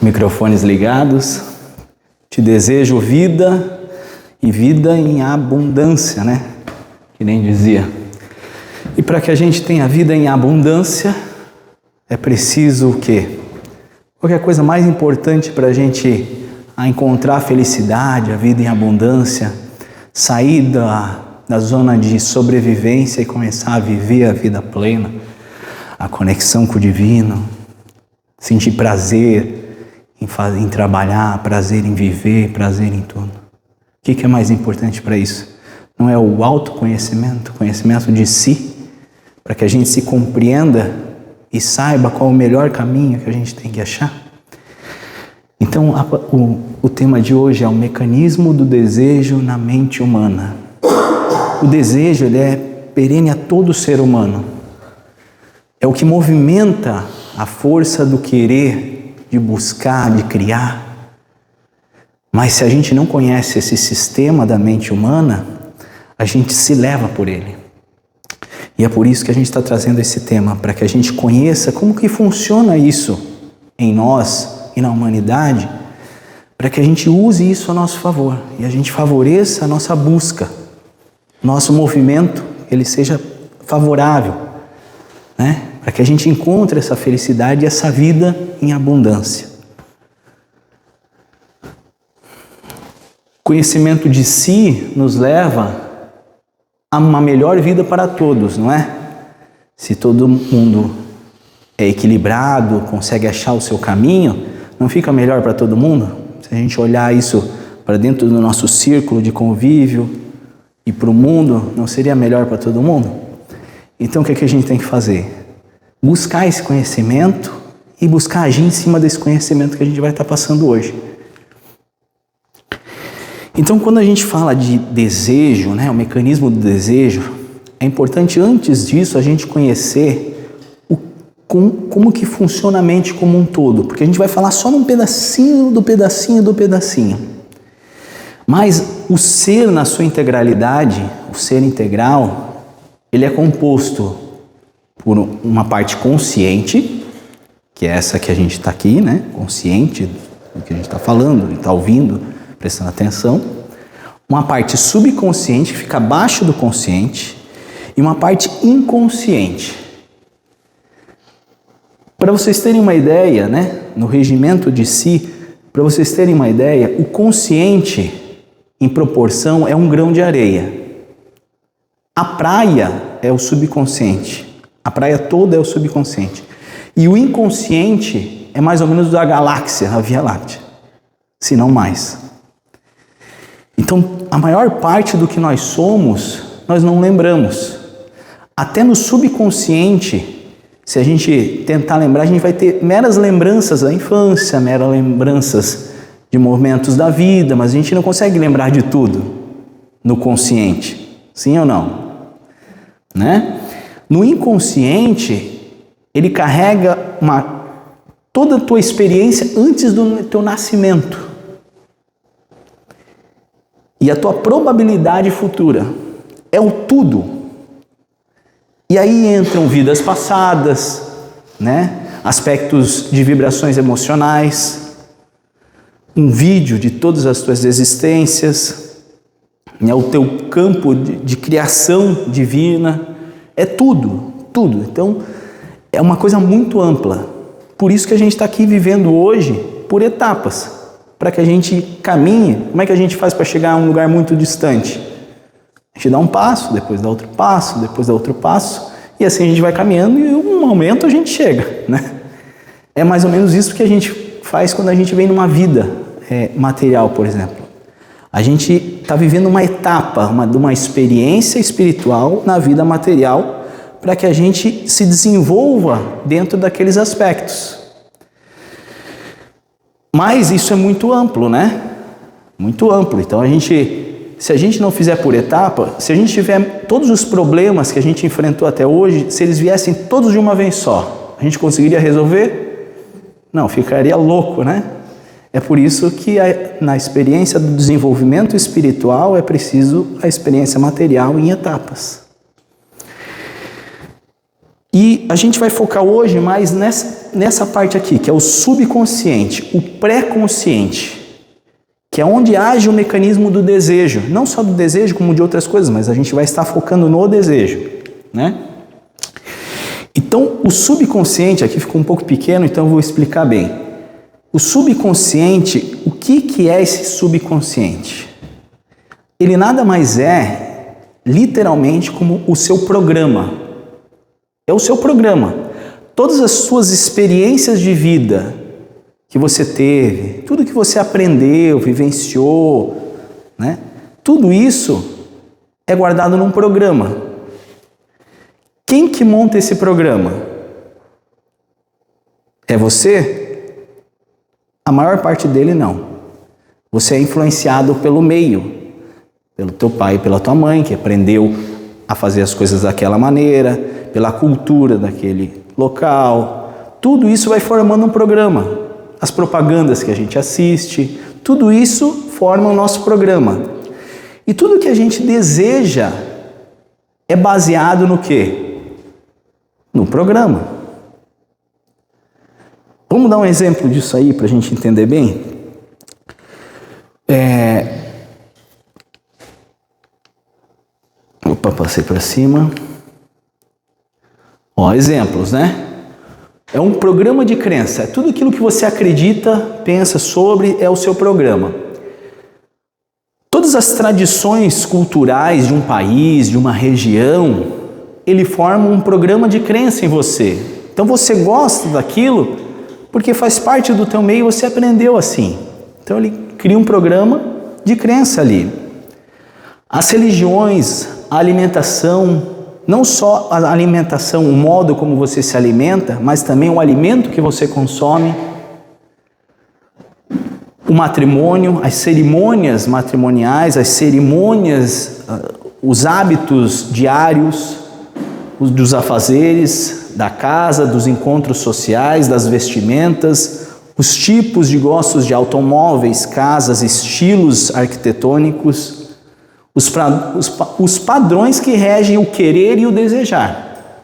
Microfones ligados. Te desejo vida e vida em abundância, né? Que nem dizia. E para que a gente tenha vida em abundância, é preciso o quê? Qual é a coisa mais importante para a gente encontrar a felicidade, a vida em abundância, sair da zona de sobrevivência e começar a viver a vida plena, a conexão com o divino, sentir prazer em trabalhar, prazer em viver, prazer em tudo. O que é mais importante para isso? Não é o autoconhecimento, conhecimento de si, para que a gente se compreenda e saiba qual o melhor caminho que a gente tem que achar? Então, o tema de hoje é o mecanismo do desejo na mente humana. O desejo, ele é perene a todo ser humano. É o que movimenta a força do querer, de buscar, de criar. Mas se a gente não conhece esse sistema da mente humana, a gente se leva por ele. E é por isso que a gente está trazendo esse tema, para que a gente conheça como que funciona isso em nós e na humanidade, para que a gente use isso a nosso favor e a gente favoreça a nossa busca, nosso movimento, ele seja favorável, né? Para que a gente encontre essa felicidade e essa vida em abundância. Conhecimento de si nos leva a uma melhor vida para todos, não é? Se todo mundo é equilibrado, consegue achar o seu caminho, não fica melhor para todo mundo? Se a gente olhar isso para dentro do nosso círculo de convívio e para o mundo, não seria melhor para todo mundo? Então o que a gente tem que fazer? Buscar esse conhecimento e buscar agir em cima desse conhecimento que a gente vai estar passando hoje. Então, quando a gente fala de desejo, né, o mecanismo do desejo, é importante antes disso a gente conhecer como que funciona a mente como um todo, porque a gente vai falar só num pedacinho do pedacinho do pedacinho. Mas o ser na sua integralidade, o ser integral, ele é composto por uma parte consciente, que é essa que a gente está aqui, né? Consciente do que a gente está falando, está ouvindo, prestando atenção. Uma parte subconsciente, que fica abaixo do consciente, e uma parte inconsciente. Para vocês terem uma ideia, né? No regimento de si, para vocês terem uma ideia, o consciente, em proporção, é um grão de areia. A praia é o subconsciente. A praia toda é o subconsciente. E o inconsciente é mais ou menos da galáxia, a Via Láctea, se não mais. Então, a maior parte do que nós somos, nós não lembramos. Até no subconsciente, se a gente tentar lembrar, a gente vai ter meras lembranças da infância, meras lembranças de momentos da vida, mas a gente não consegue lembrar de tudo no consciente. Sim ou não? Né? No inconsciente, ele carrega toda a tua experiência antes do teu nascimento. E a tua probabilidade futura é o tudo. E aí entram vidas passadas, né? Aspectos de vibrações emocionais, um vídeo de todas as tuas existências, né? O teu campo de criação divina. É tudo, tudo. Então, é uma coisa muito ampla. Por isso que a gente está aqui vivendo hoje por etapas, para que a gente caminhe. Como é que a gente faz para chegar a um lugar muito distante? A gente dá um passo, depois dá outro passo, depois dá outro passo, e assim a gente vai caminhando e em um momento a gente chega, né? É mais ou menos isso que a gente faz quando a gente vem numa vida material, por exemplo. A gente está vivendo uma etapa, de uma experiência espiritual na vida material, para que a gente se desenvolva dentro daqueles aspectos. Mas isso é muito amplo, né? Muito amplo. Então se a gente não fizer por etapa, se a gente tiver todos os problemas que a gente enfrentou até hoje, se eles viessem todos de uma vez só, a gente conseguiria resolver? Não, ficaria louco, né? É por isso que na experiência do desenvolvimento espiritual é preciso a experiência material em etapas. E a gente vai focar hoje mais nessa parte aqui, que é o subconsciente, o pré-consciente, que é onde age o mecanismo do desejo, não só do desejo, como de outras coisas, mas a gente vai estar focando no desejo, né? Então, o subconsciente, aqui ficou um pouco pequeno, então eu vou explicar bem. O subconsciente, o que é esse subconsciente? Ele nada mais é, literalmente, como o seu programa. É o seu programa. Todas as suas experiências de vida que você teve, tudo que você aprendeu, vivenciou, né? Tudo isso é guardado num programa. Quem que monta esse programa? É você? A maior parte dele não. Você é influenciado pelo meio, pelo teu pai e pela tua mãe, que aprendeu a fazer as coisas daquela maneira, pela cultura daquele local. Tudo isso vai formando um programa. As propagandas que a gente assiste, tudo isso forma o nosso programa. E tudo que a gente deseja é baseado no quê? No programa. Vamos dar um exemplo disso aí para a gente entender bem? Opa, passei para cima. Ó, exemplos, né? É um programa de crença. É tudo aquilo que você acredita, pensa sobre, é o seu programa. Todas as tradições culturais de um país, de uma região, ele forma um programa de crença em você. Então você gosta daquilo porque faz parte do teu meio e você aprendeu assim. Então ele cria um programa de crença ali. As religiões, a alimentação, não só a alimentação, o modo como você se alimenta, mas também o alimento que você consome, o matrimônio, as cerimônias matrimoniais, as cerimônias, os hábitos diários, dos afazeres, da casa, dos encontros sociais, das vestimentas, os tipos de gostos de automóveis, casas, estilos arquitetônicos, os padrões que regem o querer e o desejar.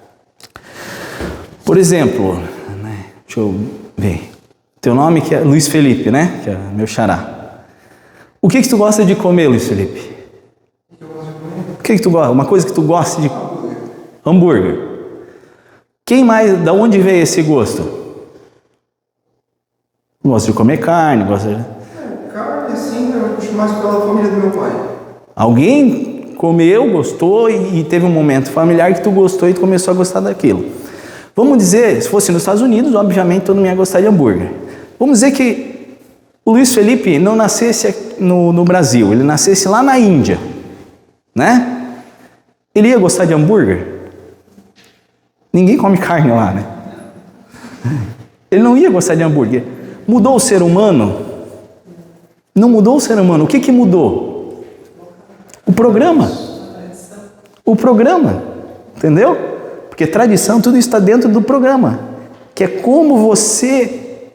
Por exemplo, deixa eu ver, teu nome que é Luiz Felipe, né? Que é meu xará. O que tu gosta de comer, Luiz Felipe? O que tu gosta? Uma coisa que tu gosta de... Hambúrguer. Quem mais, da onde veio esse gosto? Gosta de comer carne, gosta de... Carne, assim, eu puxo mais pela família do meu pai. Alguém comeu, gostou e teve um momento familiar que tu gostou e tu começou a gostar daquilo. Vamos dizer, se fosse nos Estados Unidos, obviamente todo mundo ia gostar de hambúrguer. Vamos dizer que o Luiz Felipe não nascesse no Brasil, ele nascesse lá na Índia, né? Ele ia gostar de hambúrguer? Ninguém come carne lá, né? Ele não ia gostar de hambúrguer. Mudou o ser humano? Não mudou o ser humano. O que mudou? O programa. O programa. Entendeu? Porque tradição, tudo isso está dentro do programa. Que é como você,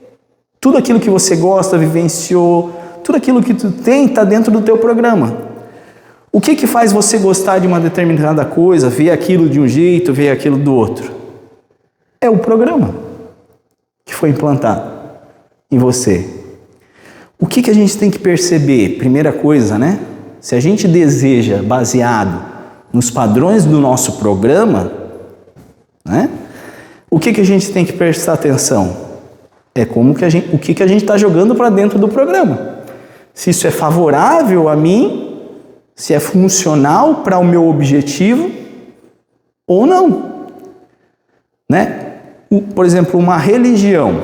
tudo aquilo que você gosta, vivenciou, tudo aquilo que tu tem está dentro do teu programa. O que faz você gostar de uma determinada coisa, ver aquilo de um jeito, ver aquilo do outro? É o programa que foi implantado em você. O que a gente tem que perceber? Primeira coisa, né? Se a gente deseja baseado nos padrões do nosso programa, né? O que a gente tem que prestar atenção? É como que o que a gente está jogando para dentro do programa. Se isso é favorável a mim, se é funcional para o meu objetivo ou não, né? Por exemplo, uma religião.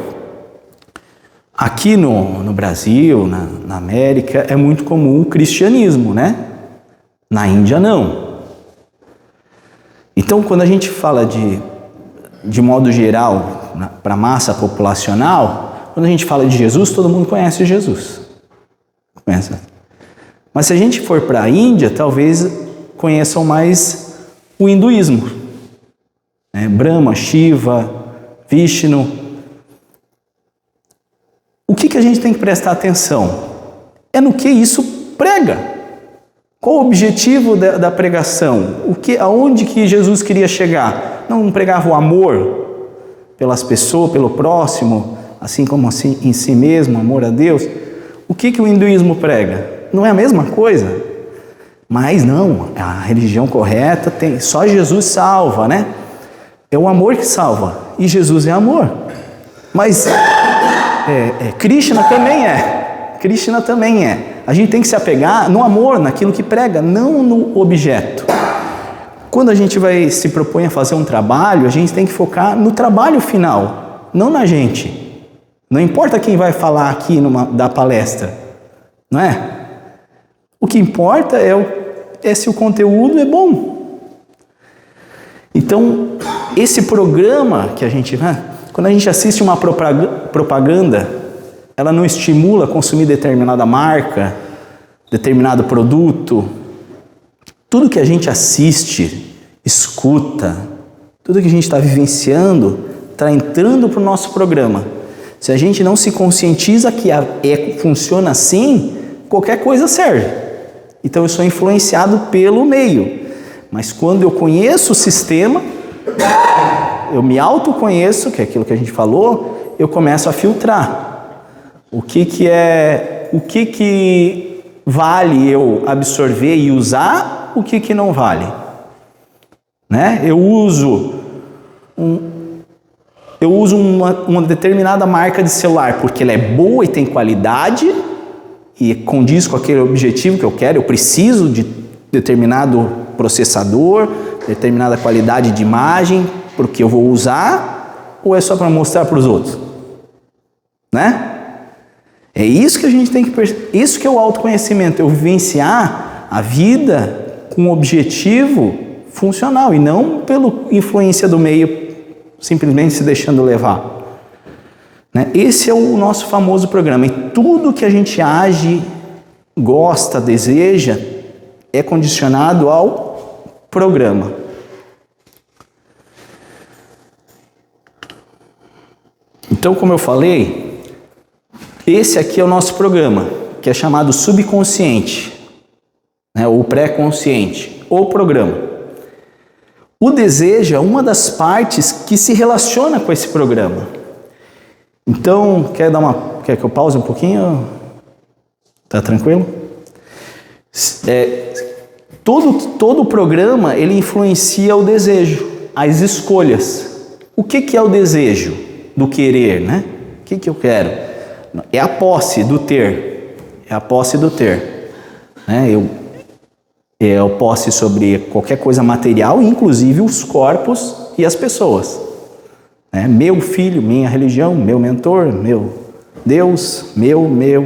Aqui no Brasil, na América, é muito comum o cristianismo, né? Na Índia, não. Então, quando a gente fala de modo geral, para a massa populacional, quando a gente fala de Jesus, todo mundo conhece Jesus. Conhece? Mas se a gente for para a Índia, talvez conheçam mais o hinduísmo. Brahma, Shiva, Vishnu. O que a gente tem que prestar atenção? É no que isso prega. Qual o objetivo da pregação? Aonde que Jesus queria chegar? Não pregava o amor? pelas pessoas, pelo próximo, assim como assim em si mesmo, amor a Deus. O que o hinduísmo prega? Não é a mesma coisa? Mas não, a religião correta só Jesus salva, né? É o amor que salva, e Jesus é amor. Mas Krishna também é. Krishna também é. A gente tem que se apegar no amor, naquilo que prega, não no objeto. Quando a gente se propõe a fazer um trabalho, a gente tem que focar no trabalho final, não na gente. Não importa quem vai falar aqui da palestra, não é? O que importa é se o conteúdo é bom. Então, esse programa que a gente... Quando a gente assiste uma propaganda, ela não estimula a consumir determinada marca, determinado produto. Tudo que a gente assiste, escuta, tudo que a gente está vivenciando, está entrando para o nosso programa. Se a gente não se conscientiza que funciona assim, qualquer coisa serve. Então eu sou influenciado pelo meio. Mas quando eu conheço o sistema, eu me autoconheço, que é aquilo que a gente falou, eu começo a filtrar. O que vale eu absorver e usar, o que não vale. Né? Eu uso uma determinada marca de celular porque ela é boa e tem qualidade e condiz com aquele objetivo que eu quero. Eu preciso de determinado processador, determinada qualidade de imagem porque eu vou usar, ou é só para mostrar para os outros? Né? É isso que a gente tem que perceber. Isso que é o autoconhecimento, eu vivenciar a vida com um objetivo funcional e não pela influência do meio, simplesmente se deixando levar. Né? Esse é o nosso famoso programa. E tudo que a gente age, gosta, deseja, é condicionado ao programa. Então, como eu falei, esse aqui é o nosso programa, que é chamado subconsciente, né, ou pré-consciente, ou programa. O desejo é uma das partes que se relaciona com esse programa. Então, quer que eu pause um pouquinho? Tá tranquilo? Todo o programa, ele influencia o desejo, as escolhas. O que é o desejo? Do querer, né? O que eu quero? É a posse do ter. É a posse do ter. Né? Eu posse sobre qualquer coisa material, inclusive os corpos e as pessoas. Né? Meu filho, minha religião, meu mentor, meu Deus, meu.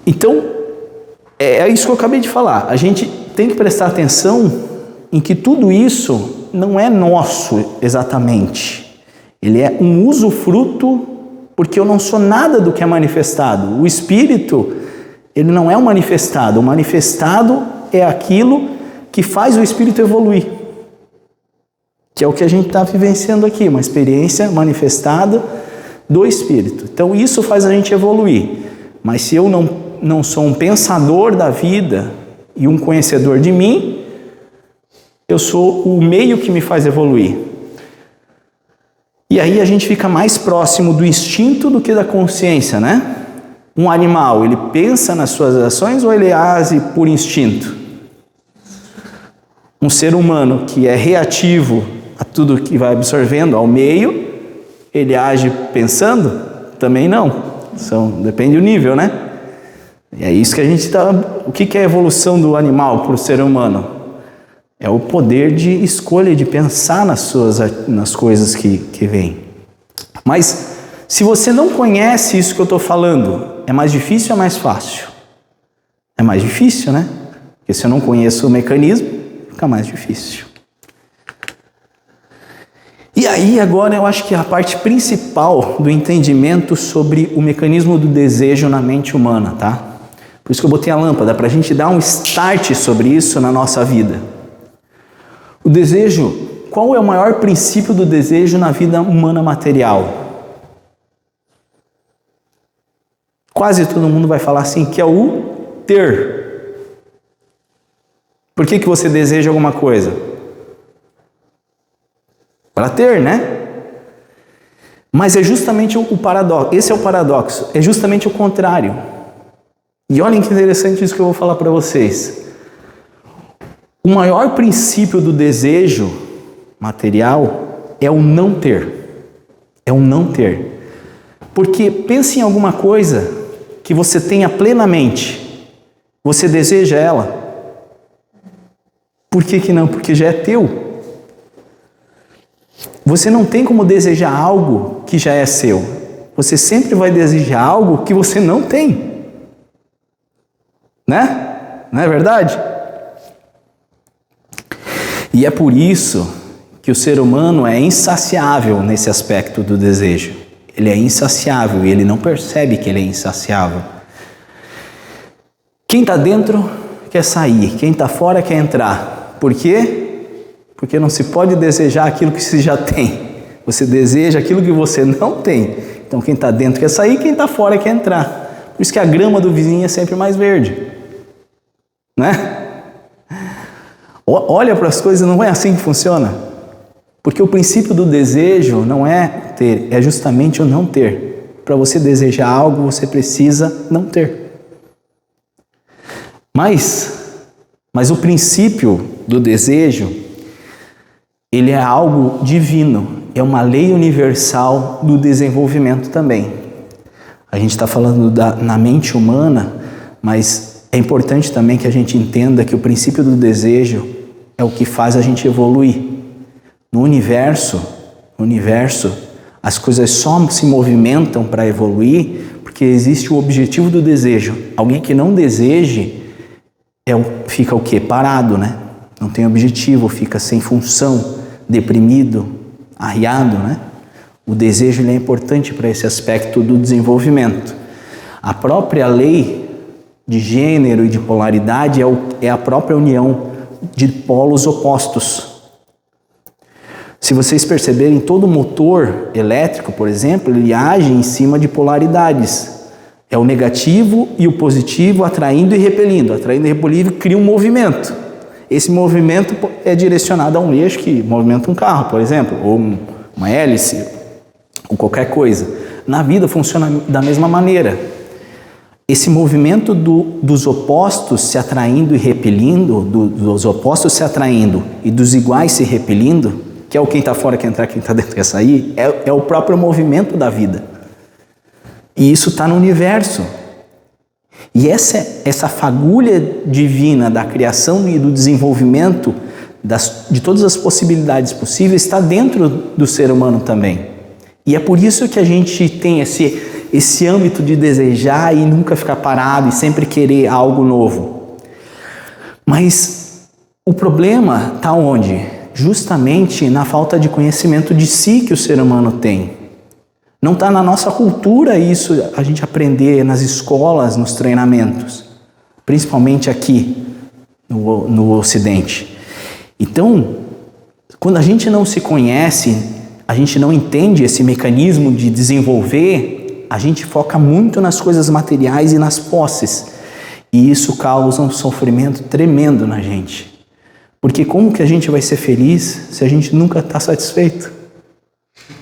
Então, é isso que eu acabei de falar. A gente tem que prestar atenção em que tudo isso não é nosso exatamente. Ele é um usufruto, porque eu não sou nada do que é manifestado. O Espírito, ele não é o manifestado. O manifestado é aquilo que faz o Espírito evoluir. Que é o que a gente está vivenciando aqui, uma experiência manifestada do Espírito. Então isso faz a gente evoluir. Mas se eu não sou um pensador da vida e um conhecedor de mim, eu sou o meio que me faz evoluir. E aí a gente fica mais próximo do instinto do que da consciência, né? Um animal, ele pensa nas suas ações ou ele age por instinto? Um ser humano que é reativo a tudo que vai absorvendo, ao meio, ele age pensando? Também não. Depende do nível, né? E é isso que a gente está... O que é a evolução do animal para o ser humano? É o poder de escolha, de pensar nas coisas que vêm. Mas, se você não conhece isso que eu estou falando, é mais difícil ou é mais fácil? É mais difícil, né? Porque se eu não conheço o mecanismo, fica mais difícil. E aí, agora, eu acho que a parte principal do entendimento sobre o mecanismo do desejo na mente humana, tá? Por isso que eu botei a lâmpada, para a gente dar um start sobre isso na nossa vida. O desejo, qual é o maior princípio do desejo na vida humana material? Quase todo mundo vai falar assim, que é o ter. Por que você deseja alguma coisa? Para ter, né? Mas é justamente o paradoxo, esse é o paradoxo, é justamente o contrário. E olhem que interessante isso que eu vou falar para vocês. O maior princípio do desejo material é o não ter. É o não ter. Porque pense em alguma coisa que você tenha plenamente. Você deseja ela? Por que não? Porque já é teu. Você não tem como desejar algo que já é seu. Você sempre vai desejar algo que você não tem. Né? Não é verdade? E é por isso que o ser humano é insaciável nesse aspecto do desejo. Ele é insaciável e ele não percebe que ele é insaciável. Quem está dentro quer sair, quem está fora quer entrar. Por quê? Porque não se pode desejar aquilo que se já tem. Você deseja aquilo que você não tem. Então quem está dentro quer sair, quem está fora quer entrar. Por isso que a grama do vizinho é sempre mais verde. Né? Olha para as coisas, não é assim que funciona. Porque o princípio do desejo não é ter, é justamente o não ter. Para você desejar algo, você precisa não ter. Mas o princípio do desejo, ele é algo divino, é uma lei universal do desenvolvimento também. A gente está falando na mente humana, mas é importante também que a gente entenda que o princípio do desejo é o que faz a gente evoluir. No universo, as coisas só se movimentam para evoluir porque existe o objetivo do desejo. Alguém que não deseje fica o quê? Parado, né? Não tem objetivo, fica sem função, deprimido, arriado, né? O desejo ele é importante para esse aspecto do desenvolvimento. A própria lei de gênero e de polaridade é a própria união de polos opostos. Se vocês perceberem, todo motor elétrico, por exemplo, ele age em cima de polaridades. É o negativo e o positivo atraindo e repelindo. Atraindo e repelindo cria um movimento. Esse movimento é direcionado a um eixo que movimenta um carro, por exemplo, ou uma hélice, ou qualquer coisa. Na vida funciona da mesma maneira. Esse movimento dos opostos se atraindo e repelindo, dos opostos se atraindo e dos iguais se repelindo, que é o quem está fora quer entrar, quem está dentro quer sair, é o próprio movimento da vida. E isso está no universo. E essa fagulha divina da criação e do desenvolvimento de todas as possibilidades possíveis está dentro do ser humano também. E é por isso que a gente tem esse âmbito de desejar e nunca ficar parado e sempre querer algo novo. Mas o problema está onde? Justamente na falta de conhecimento de si que o ser humano tem. Não está na nossa cultura isso, a gente aprender nas escolas, nos treinamentos, principalmente aqui no Ocidente. Então, quando a gente não se conhece, a gente não entende esse mecanismo de desenvolver, a gente foca muito nas coisas materiais e nas posses. E isso causa um sofrimento tremendo na gente. Porque como que a gente vai ser feliz se a gente nunca está satisfeito?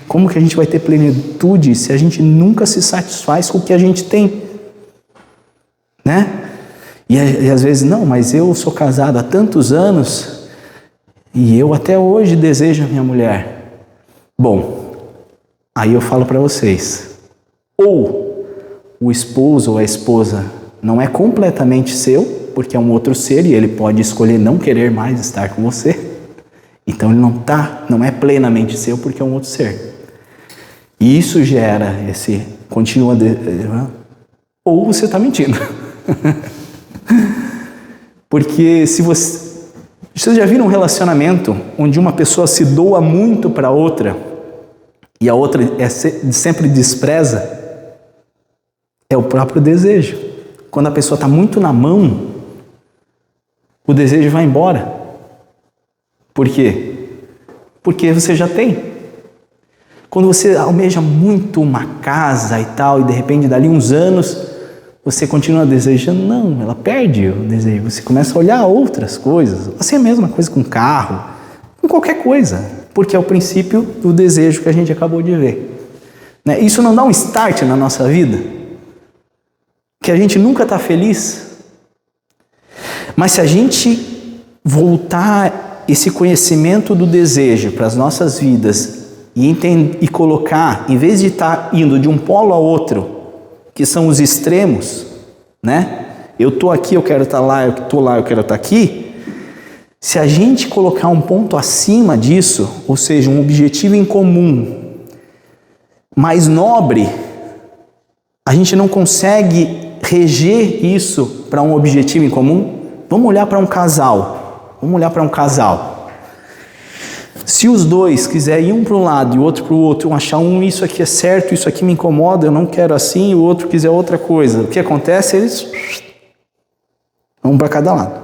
Como que a gente vai ter plenitude se a gente nunca se satisfaz com o que a gente tem? Né? E às vezes, não, mas eu sou casado há tantos anos e eu até hoje desejo a minha mulher. Bom, aí eu falo para vocês, ou o esposo ou a esposa não é completamente seu, porque é um outro ser e ele pode escolher não querer mais estar com você. Então ele não é plenamente seu porque é um outro ser. E isso gera ou você está mentindo. Porque se vocês já viram um relacionamento onde uma pessoa se doa muito para outra e a outra sempre despreza? É o próprio desejo. Quando a pessoa está muito na mão, o desejo vai embora. Por quê? Porque você já tem. Quando você almeja muito uma casa e tal, e de repente dali uns anos, você continua desejando, não, ela perde o desejo. Você começa a olhar outras coisas. Assim é a mesma coisa com carro, com qualquer coisa. Porque é o princípio do desejo que a gente acabou de ver. Né? Isso não dá um start na nossa vida? Que a gente nunca está feliz? Mas se a gente voltar esse conhecimento do desejo para as nossas vidas e colocar, em vez de estar indo de um polo a outro, que são os extremos, né? Eu estou aqui, eu quero estar lá, eu estou lá, eu quero estar aqui. Se a gente colocar um ponto acima disso, ou seja, um objetivo em comum, mais nobre, a gente não consegue reger isso para um objetivo em comum. Vamos olhar para um casal. Vamos olhar para um casal. Se os dois quiserem ir um para um lado e o outro para o outro, achar isso aqui é certo, isso aqui me incomoda, eu não quero assim, e o outro quiser outra coisa, o que acontece? Eles vão para cada lado.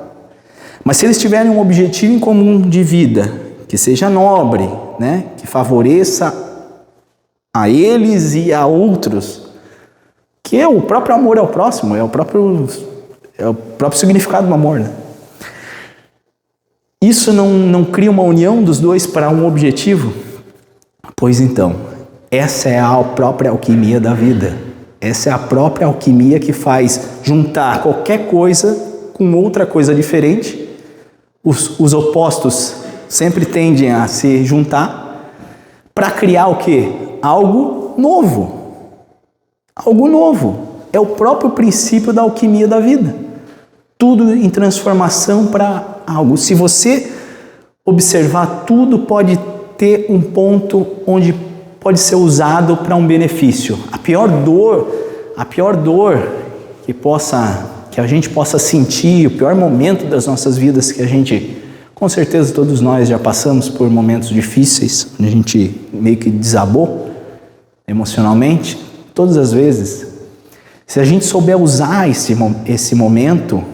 Mas se eles tiverem um objetivo em comum de vida, que seja nobre, né, que favoreça a eles e a outros, que é o próprio amor ao próximo, é o próprio significado do amor, né? Isso não cria uma união dos dois para um objetivo? Pois então, essa é a própria alquimia da vida. Essa é a própria alquimia que faz juntar qualquer coisa com outra coisa diferente. Os opostos sempre tendem a se juntar para criar o quê? Algo novo. Algo novo. É o próprio princípio da alquimia da vida. Tudo em transformação para algo. Se você observar, tudo pode ter um ponto onde pode ser usado para um benefício. A pior dor que a gente possa sentir, o pior momento das nossas vidas que a gente, com certeza todos nós já passamos por momentos difíceis, onde a gente meio que desabou emocionalmente, todas as vezes. Se a gente souber usar esse momento,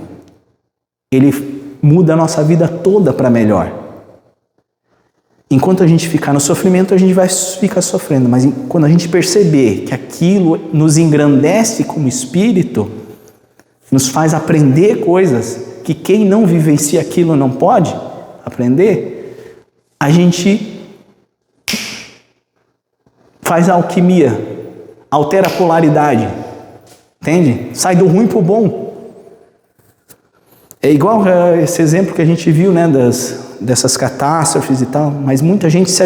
ele muda a nossa vida toda para melhor. Enquanto a gente ficar no sofrimento, a gente vai ficar sofrendo, mas quando a gente perceber que aquilo nos engrandece como espírito, nos faz aprender coisas que quem não vivencia aquilo não pode aprender, a gente faz a alquimia, altera a polaridade, entende? Sai do ruim para o bom. É igual esse exemplo que a gente viu, né, dessas catástrofes e tal, mas muita gente se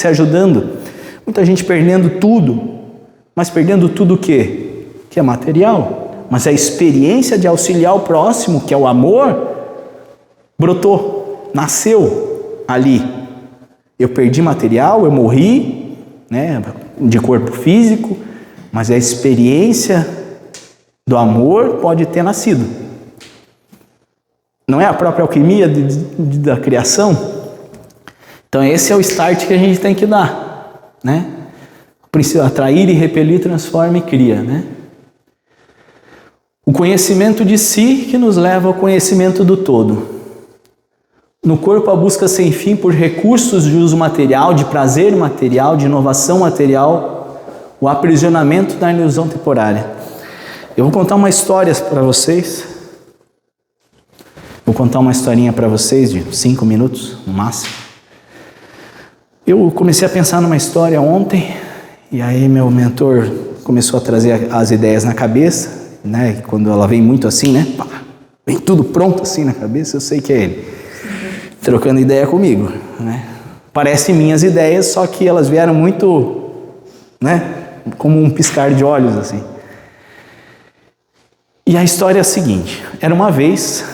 ajudando, muita gente perdendo tudo, mas perdendo tudo o quê? Que é material, mas a experiência de auxiliar o próximo, que é o amor, brotou, nasceu ali. Eu perdi material, eu morri, né, de corpo físico, mas a experiência do amor pode ter nascido. Não é a própria alquimia da criação? Então esse é o start que a gente tem que dar, né? Atrair e repelir, transforma e cria, né? O conhecimento de si que nos leva ao conhecimento do todo. No corpo a busca sem fim por recursos de uso material, de prazer material, de inovação material, o aprisionamento da ilusão temporária. Eu vou contar uma história para vocês. Vou contar uma historinha para vocês de 5 minutos, no máximo. Eu comecei a pensar numa história ontem, e aí meu mentor começou a trazer as ideias na cabeça, né? Quando ela vem muito assim, né? Pá, vem tudo pronto assim na cabeça, eu sei que é ele. Trocando ideia comigo, né? Parecem minhas ideias, só que elas vieram muito, né? Como um piscar de olhos, assim. E a história é a seguinte: era uma vez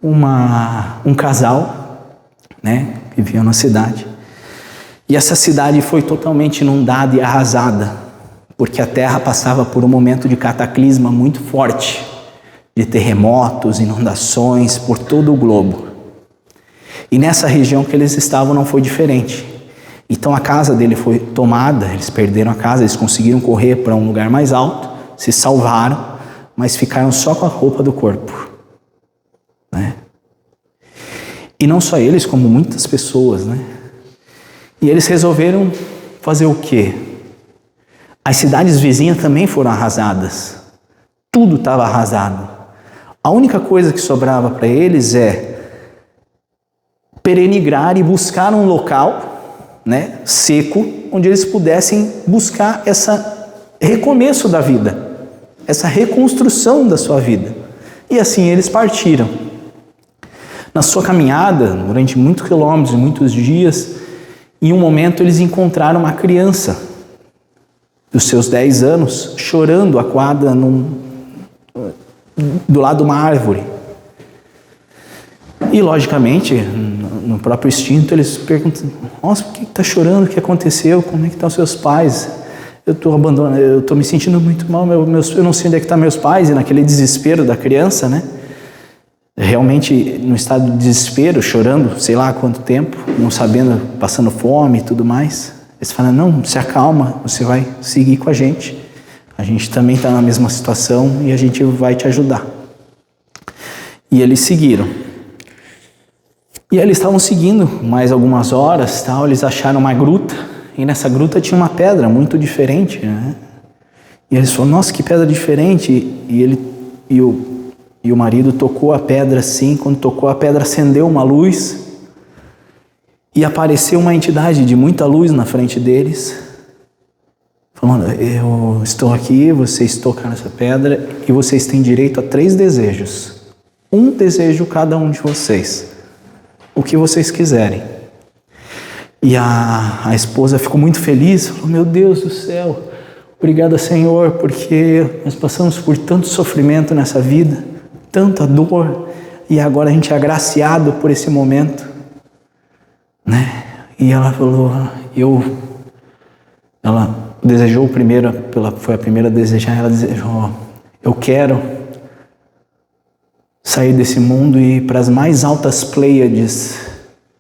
um casal, né, que vivia na cidade, e essa cidade foi totalmente inundada e arrasada, porque a terra passava por um momento de cataclisma muito forte, de terremotos, inundações por todo o globo. E nessa região que eles estavam não foi diferente. Então a casa dele foi tomada, eles perderam a casa, eles conseguiram correr para um lugar mais alto, se salvaram, mas ficaram só com a roupa do corpo. Né? E não só eles, como muitas pessoas, né? E eles resolveram fazer o quê? As cidades vizinhas também foram arrasadas. Tudo estava arrasado. A única coisa que sobrava para eles é perenigrar e buscar um local né, seco, onde eles pudessem buscar esse recomeço da vida, essa reconstrução da sua vida. E assim eles partiram. Na sua caminhada, durante muitos quilômetros e muitos dias, em um momento eles encontraram uma criança dos seus 10 anos, chorando acuada do lado de uma árvore. E logicamente, no próprio instinto, eles perguntam: nossa, por que está chorando? O que aconteceu? Como é que estão os seus pais? Eu estou abandonado, eu estou me sentindo muito mal, eu não sei onde é que estão meus pais. E naquele desespero da criança, né? Realmente no estado de desespero, chorando, sei lá há quanto tempo, não sabendo, passando fome e tudo mais. Eles falam: não, se acalma, você vai seguir com a gente também está na mesma situação e a gente vai te ajudar. E eles seguiram. E eles estavam seguindo mais algumas horas, tal, eles acharam uma gruta, e nessa gruta tinha uma pedra muito diferente, né? E eles falaram: nossa, que pedra diferente. E o marido tocou a pedra assim, quando tocou a pedra acendeu uma luz, e apareceu uma entidade de muita luz na frente deles, falando: eu estou aqui, vocês tocaram essa pedra, e vocês têm direito a 3 desejos. Um desejo cada um de vocês. O que vocês quiserem. E a esposa ficou muito feliz, falou: meu Deus do céu, obrigada, Senhor, porque nós passamos por tanto sofrimento nessa vida, tanta dor, e agora a gente é agraciado por esse momento, né? E ela falou, ela desejou primeiro, foi a primeira a desejar, ela desejou: eu quero sair desse mundo e ir para as mais altas Pleiades,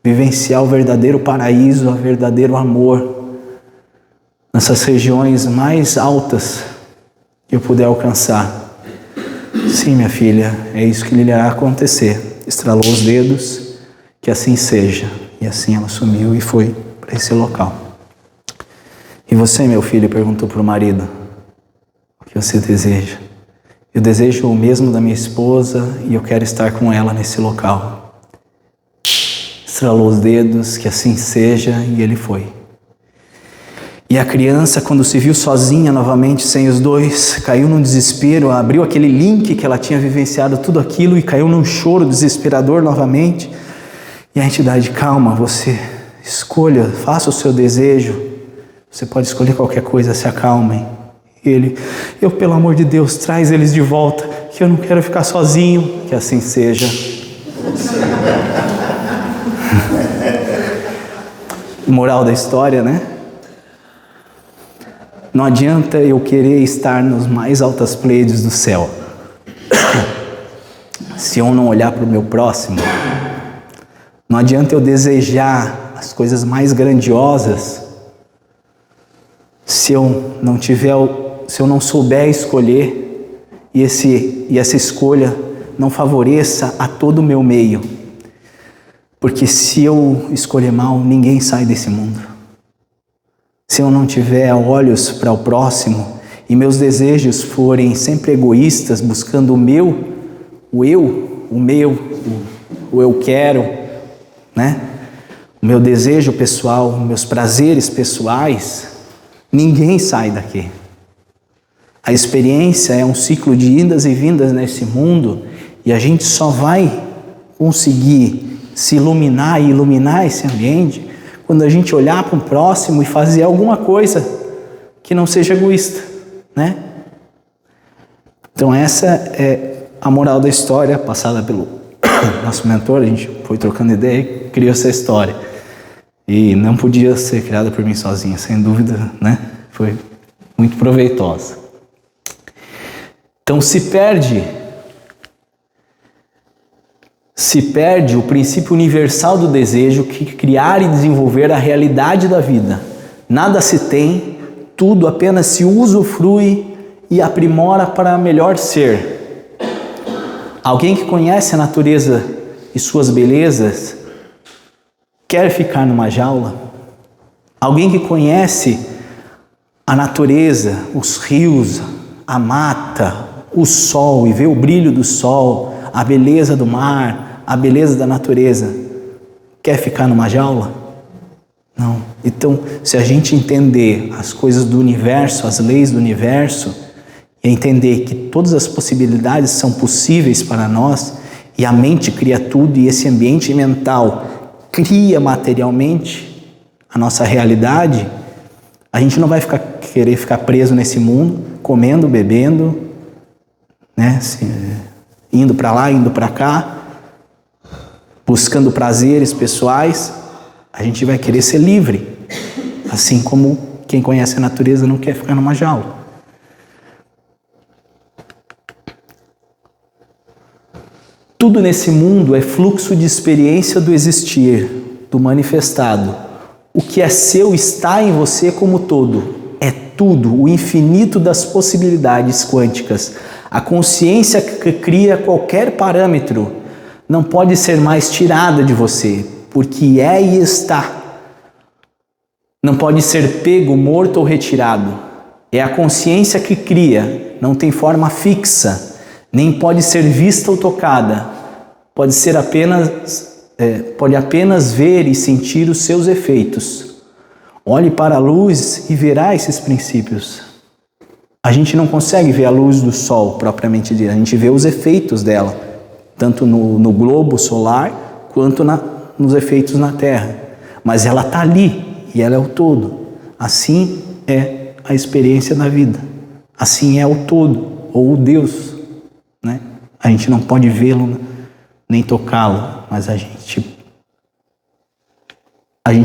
vivenciar o verdadeiro paraíso, o verdadeiro amor, nessas regiões mais altas que eu puder alcançar. Sim, minha filha, é isso que lhe irá acontecer. Estralou os dedos, que assim seja. E assim ela sumiu e foi para esse local. E você, meu filho, perguntou para o marido: o que você deseja? Eu desejo o mesmo da minha esposa e eu quero estar com ela nesse local. Estralou os dedos, que assim seja, e ele foi. E a criança, quando se viu sozinha novamente, sem os dois, caiu num desespero, abriu aquele link que ela tinha vivenciado tudo aquilo e caiu num choro desesperador novamente. E a entidade: calma, você escolha, faça o seu desejo, você pode escolher qualquer coisa, se acalmem. E ele: eu, pelo amor de Deus, traz eles de volta, que eu não quero ficar sozinho. Que assim seja. Moral da história, né? Não adianta eu querer estar nos mais altas Pleiades do céu se eu não olhar para o meu próximo. Não adianta eu desejar as coisas mais grandiosas se eu não souber escolher e essa escolha não favoreça a todo o meu meio. Porque se eu escolher mal, ninguém sai desse mundo. Se eu não tiver olhos para o próximo e meus desejos forem sempre egoístas, buscando o eu quero, né? O meu desejo pessoal, meus prazeres pessoais, ninguém sai daqui. A experiência é um ciclo de idas e vindas nesse mundo, e a gente só vai conseguir se iluminar e iluminar esse ambiente quando a gente olhar para o próximo e fazer alguma coisa que não seja egoísta, né? Então essa é a moral da história passada pelo nosso mentor. A gente foi trocando ideia e criou essa história. E não podia ser criada por mim sozinha, sem dúvida, né? Foi muito proveitosa. Então se perde o princípio universal do desejo, que criar e desenvolver a realidade da vida. Nada se tem, tudo apenas se usufrui e aprimora para melhor ser. Alguém que conhece a natureza e suas belezas quer ficar numa jaula? Alguém que conhece a natureza, os rios, a mata, o sol e vê o brilho do sol, a beleza do mar, a beleza da natureza, quer ficar numa jaula? Não. Então, se a gente entender as coisas do universo, as leis do universo, e entender que todas as possibilidades são possíveis para nós, e a mente cria tudo, e esse ambiente mental cria materialmente a nossa realidade, a gente não vai querer ficar preso nesse mundo, comendo, bebendo, né? Assim, indo para lá, indo para cá, buscando prazeres pessoais. A gente vai querer ser livre, assim como quem conhece a natureza não quer ficar numa jaula. Tudo nesse mundo é fluxo de experiência do existir, do manifestado. O que é seu está em você como todo. É tudo, o infinito das possibilidades quânticas. A consciência que cria qualquer parâmetro não pode ser mais tirada de você, porque é e está. Não pode ser pego, morto ou retirado. É a consciência que cria, não tem forma fixa, nem pode ser vista ou tocada. Pode apenas ver e sentir os seus efeitos. Olhe para a luz e verá esses princípios. A gente não consegue ver a luz do sol propriamente dita, a gente vê os efeitos dela, tanto no globo solar quanto nos efeitos na Terra. Mas ela está ali e ela é o todo. Assim é a experiência da vida. Assim é o todo, ou o Deus, né? A gente não pode vê-lo nem tocá-lo, mas a gente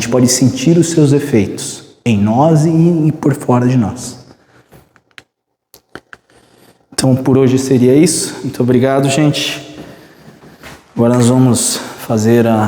pode sentir os seus efeitos em nós e por fora de nós. Então, por hoje seria isso. Muito obrigado, gente. Agora nós vamos fazer a